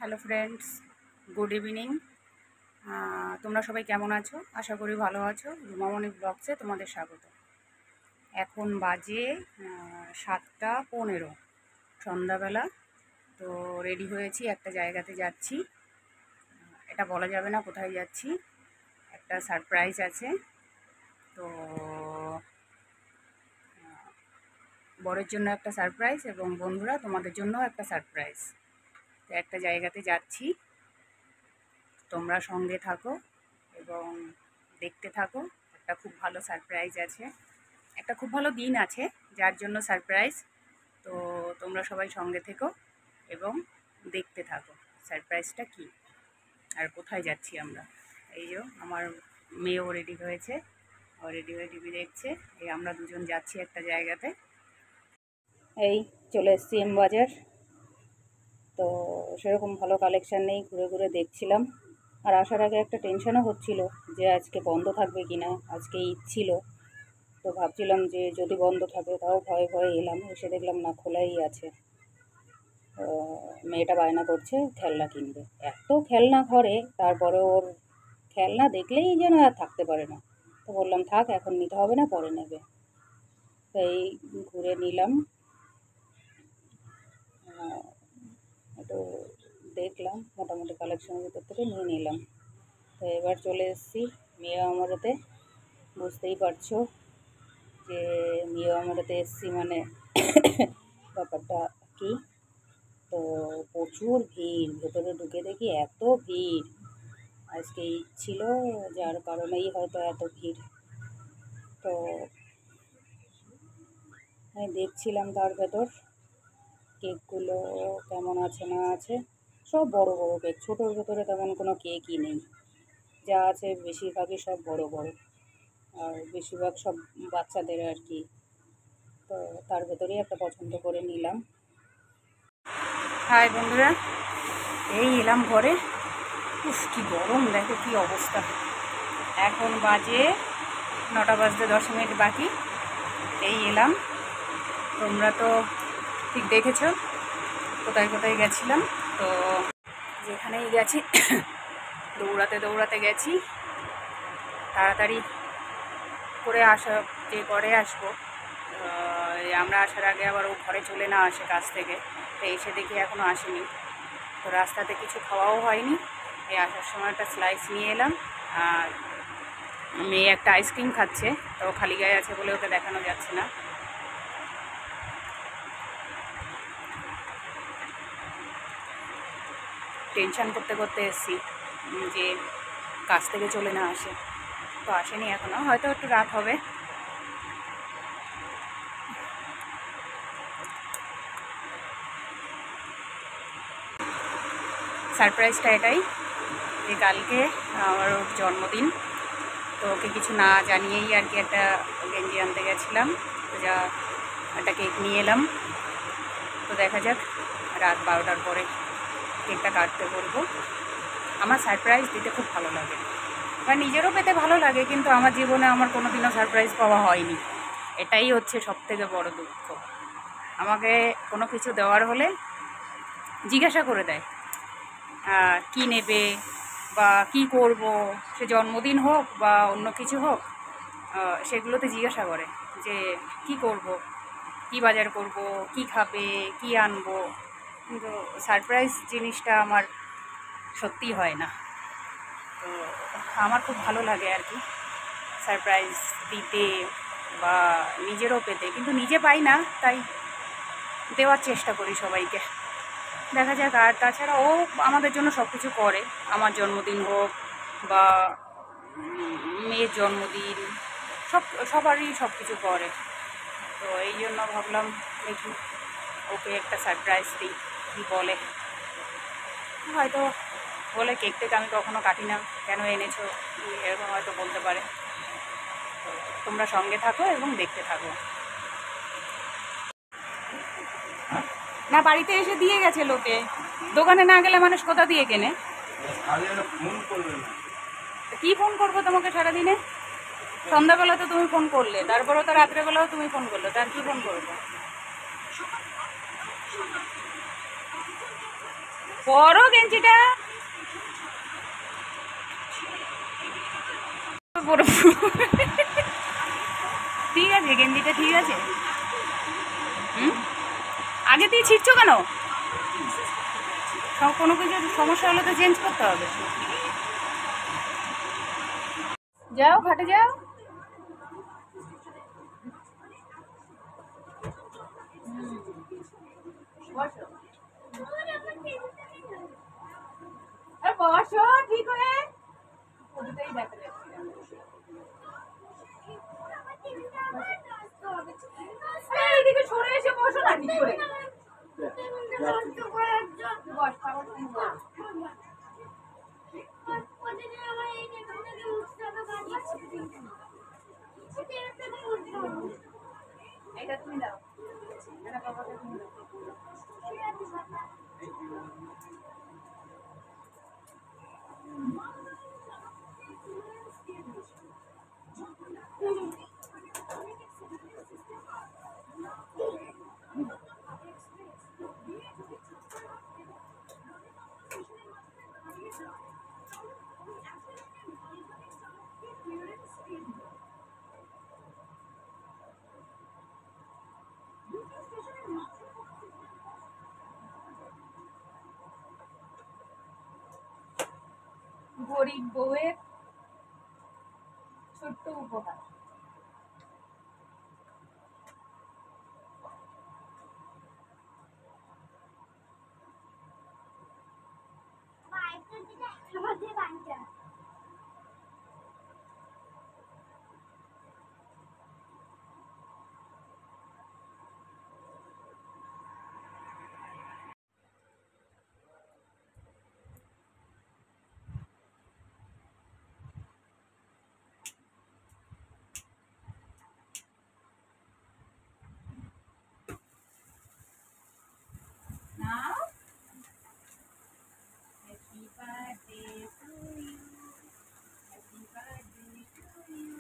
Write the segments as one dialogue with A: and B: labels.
A: Hello friends, good evening. তোমরা সবাই কেমন আছো? আশা করি ভালো আছো। রুমামণি ব্লগসে তোমাদের স্বাগত। এখন বাজে 7:15 সন্ধ্যাবেলা। তো রেডি হয়েছি, একটা জায়গাতে যাচ্ছি। এটা বলা যাবে না কোথায় যাচ্ছি, একটা সারপ্রাইজ আছে। তো বরের জন্য একটা সারপ্রাইজ এবং বন্ধুরা তোমাদের জন্যও একটা সারপ্রাইজ। তো একটা জায়গাতে যাচ্ছি, তোমরা সঙ্গে থাকো এবং দেখতে থাকো। একটা খুব ভালো সারপ্রাইজ আছে, একটা খুব ভালো দিন আছে যার জন্য সারপ্রাইজ। তো তোমরা সবাই সঙ্গে থেকো এবং দেখতে থাকো সারপ্রাইজটা কী আর কোথায় যাচ্ছি আমরা। এই যে আমার মেয়েও রেডি হয়েছে, ও রেডি হয়ে টিভি দেখছে। এই আমরা দুজন যাচ্ছি একটা জায়গাতে। এই চলে এসছি এম বাজার। তো সেরকম ভালো কালেকশান নেই, ঘুরে ঘুরে দেখছিলাম। আর আসার আগে একটা টেনশনও হচ্ছিল যে আজকে বন্ধ থাকবে কি না, আজকে ঈদ ছিল। তো ভাবছিলাম যে যদি বন্ধ থাকে, তাও ভয়ে ভয়ে এলাম, এসে দেখলাম না, খোলাই আছে। মেয়েটা বায়না করছে খেলনা কিনবে, এত খেলনা ঘরে, তারপরে ওর খেলনা দেখলেই যেন আর থাকতে পারে না। তো বললাম থাক, এখন নিতে হবে না, পরে নেবে। তাই ঘুরে নিলাম, একটু দেখলাম, মোটামুটি কালেকশনের ভিতর থেকে নিয়ে নিলাম। তো এবার চলে এসেছি মেয়ে আমারতে। বুঝতেই পারছো যে মেয়ে আমারতে এসেছি মানে ব্যাপারটা কি। তো প্রচুর ভিড়, ভেতরে ঢুকে দেখি এত ভিড়। আজকে ঈদ ছিল, যার কারণেই হয়তো এত ভিড়। তো আমি দেখছিলাম তার ভেতর কেকগুলো কেমন আছে না আছে। সব বড় বড় কেক, ছোটোর ভেতরে তেমন কোনো কেকই নেই। যা আছে বেশিরভাগই সব বড় বড়, আর বেশিরভাগ সব বাচ্চাদের আর কি। তো তার ভেতরেই একটা পছন্দ করে নিলাম। হাই বন্ধুরা, এই এলাম ঘরে। উফ কি গরম, দেখো কি অবস্থা। এখন বাজে 9টা বাজতে 10 মিনিট বাকি। এই এলাম, তোমরা তো ঠিক দেখেছো কোথায় কোথায় গেছিলাম। তো যেখানেই গেছি দৌড়াতে দৌড়াতে গেছি, তাড়াতাড়ি করে আসা যে করে আসবো। আমরা আসার আগে আবার ও ঘরে চলে না আসে কাজ থেকে, তো এসে দেখি এখনও আসেনি। তো রাস্তাতে কিছু খাওয়াও হয়নি। এই আসার সময় একটা স্লাইস নিয়ে এলাম, আর মেয়ে একটা আইসক্রিম খাচ্ছে। তো খালি গায়ে আছে বলে ওকে দেখানো যাচ্ছে না। টেনশান করতে করতে এসেছি যে কাজ থেকে চলে না আসে। তো আসেনি এখনও, হয়তো একটু রাত হবে। সারপ্রাইজটা এটাই যে কালকে আমার ওর জন্মদিন। তো ওকে কিছু না জানিয়েই আর কি একটা গেঞ্জি আনতে গেছিলাম, তো যা একটা কেক নিয়ে এলাম। তো দেখা যাক রাত 12টার পরে কেকটা কাটতে বলবো। আমার সারপ্রাইজ দিতে খুব ভালো লাগে, বা নিজেরও পেতে ভালো লাগে, কিন্তু আমার জীবনে আমার কোনো দিনও সারপ্রাইজ পাওয়া হয়নি। এটাই হচ্ছে সবথেকে বড় দুঃখ। আমাকে কোনো কিছু দেওয়ার হলে জিজ্ঞাসা করে দেয় কি নেবে বা কি করব, সে জন্মদিন হোক বা অন্য কিছু হোক, সেগুলোতে জিজ্ঞাসা করে যে কি করব, কি বাজার করব, কি খাবে, কি আনবো। কিন্তু সারপ্রাইজ জিনিসটা আমার সত্যিই হয় না। তো আমার খুব ভালো লাগে আর কি সারপ্রাইজ দিতে বা নিজেরও পেতে, কিন্তু নিজে পাই না, তাই দেওয়ার চেষ্টা করি সবাইকে। দেখা যাক। আর তাছাড়া ও আমাদের জন্য সব কিছু করে, আমার জন্মদিন হোক বা মেয়ের জন্মদিন, সবারই সব কিছু করে। তো এই জন্য ভাবলাম দেখি ওকে একটা সারপ্রাইজ দিই, কী বলে। হয়তো বলে কেক টেক আমি কখনো কাটি না, কেন এনেছো, এরকম হয়তো বলতে পারে। তো তোমরা সঙ্গে থাকো এবং দেখতে থাকো। না, বাড়িতে এসে দিয়ে গেছে লোকে, দোকানে না গেলে মানুষ কোথা দিয়ে কেনে। কি ফোন করবো তোমাকে সারাদিনে? সন্ধ্যাবেলা তো তুমি ফোন করলে, তারপরেও তো রাত্রেবেলাও তুমি ফোন করলে, তার কি ফোন করবো? পরো গেঞ্জিটা ঠিক আছে, গেঞ্জিটা ঠিক আছে। আগে দিয়ে ছিটছো কেন? কোনো কিছু সমস্যা হলে তো চেঞ্জ করতে হবে। যাও ঘাটে যাও। বসো ঠিক করে। দেখা যাচ্ছে এইদিকে সরে এসে বসো না ঠিক করে। এটা তুমি দাও, এটা বাবাকে তুমি দাও। গরিব বউয়ের ছোট্ট উপহার। Now, happy birthday to you. Happy birthday to you.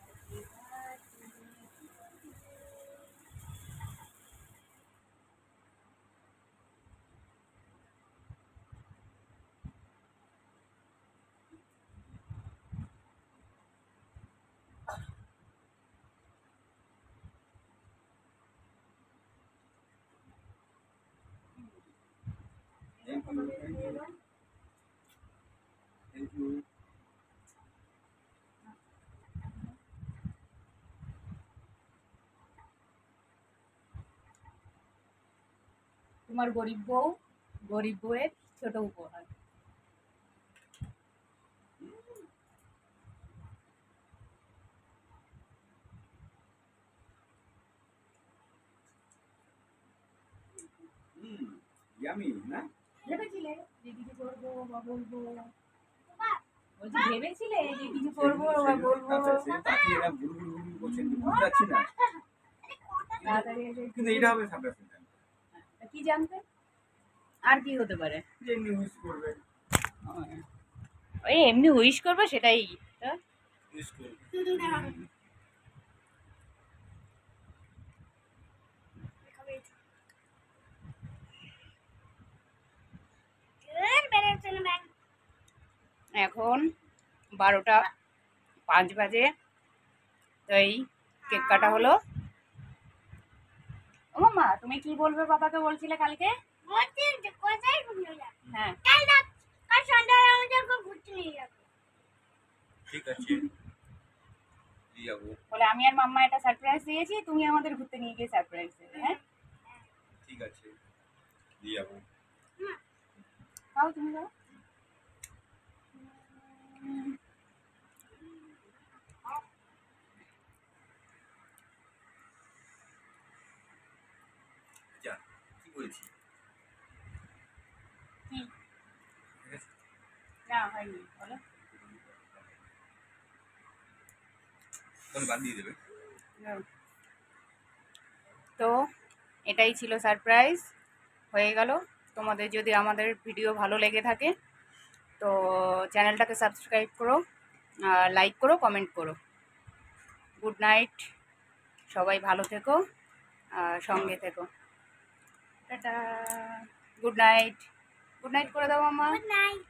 A: Happy birthday to you.
B: Thank you. Thank you.
A: তোমার গরিব বউ, গরিব বউয়ের ছোট উপহার।
B: Yummy, না?
A: ভেবেছিলে যে কিছু করবো বা বলবো? বলছি ভেবেছিলে যে কিছু করবো বা বলবো? তাড়াতাড়ি এসে
B: কিন্তু এটা হবে সারপ্রাইজ।
A: কি জানতে? আর কি হতে পারে?
B: যে এমনি উইশ করবে।
A: ওই এমনি উইশ করবে সেটাই।
B: উইশ করবে।
A: এখন 12:05 বাজে, তো এই কেক কাটা হলো। ও মামা, তুমি কি বলবে বাবাকে বলছিলে কালকে? হ্যাঁ,
B: ঠিক আছে, দিয়ে যাবো।
A: বলে আমি আর মাম্মা একটা সারপ্রাইজ দিয়েছি, তুমি আমাদের ঘুরতে নিয়ে গিয়ে সারপ্রাইজ দেবে। হ্যাঁ
B: ঠিক আছে, দিয়ে যাবো।
A: খাও, তুমি খাও।
B: যা, কি বলছি?
A: কি?
B: ঠিক আছে।
A: না হয়নি, বলো।
B: তাহলে বাদ দিয়ে দেবে।
A: তো এটাই ছিল সারপ্রাইজ, হয়ে গেল। তোমাদের যদি আমাদের ভিডিও ভালো লেগে থাকে তো চ্যানেলটাকে সাবস্ক্রাইব করো, লাইক করো, কমেন্ট করো। গুড নাইট, সবাই ভালো থেকো, সঙ্গে থেকো। Tata. Good night. Good night করে দাও মাম্মা।
C: Good night.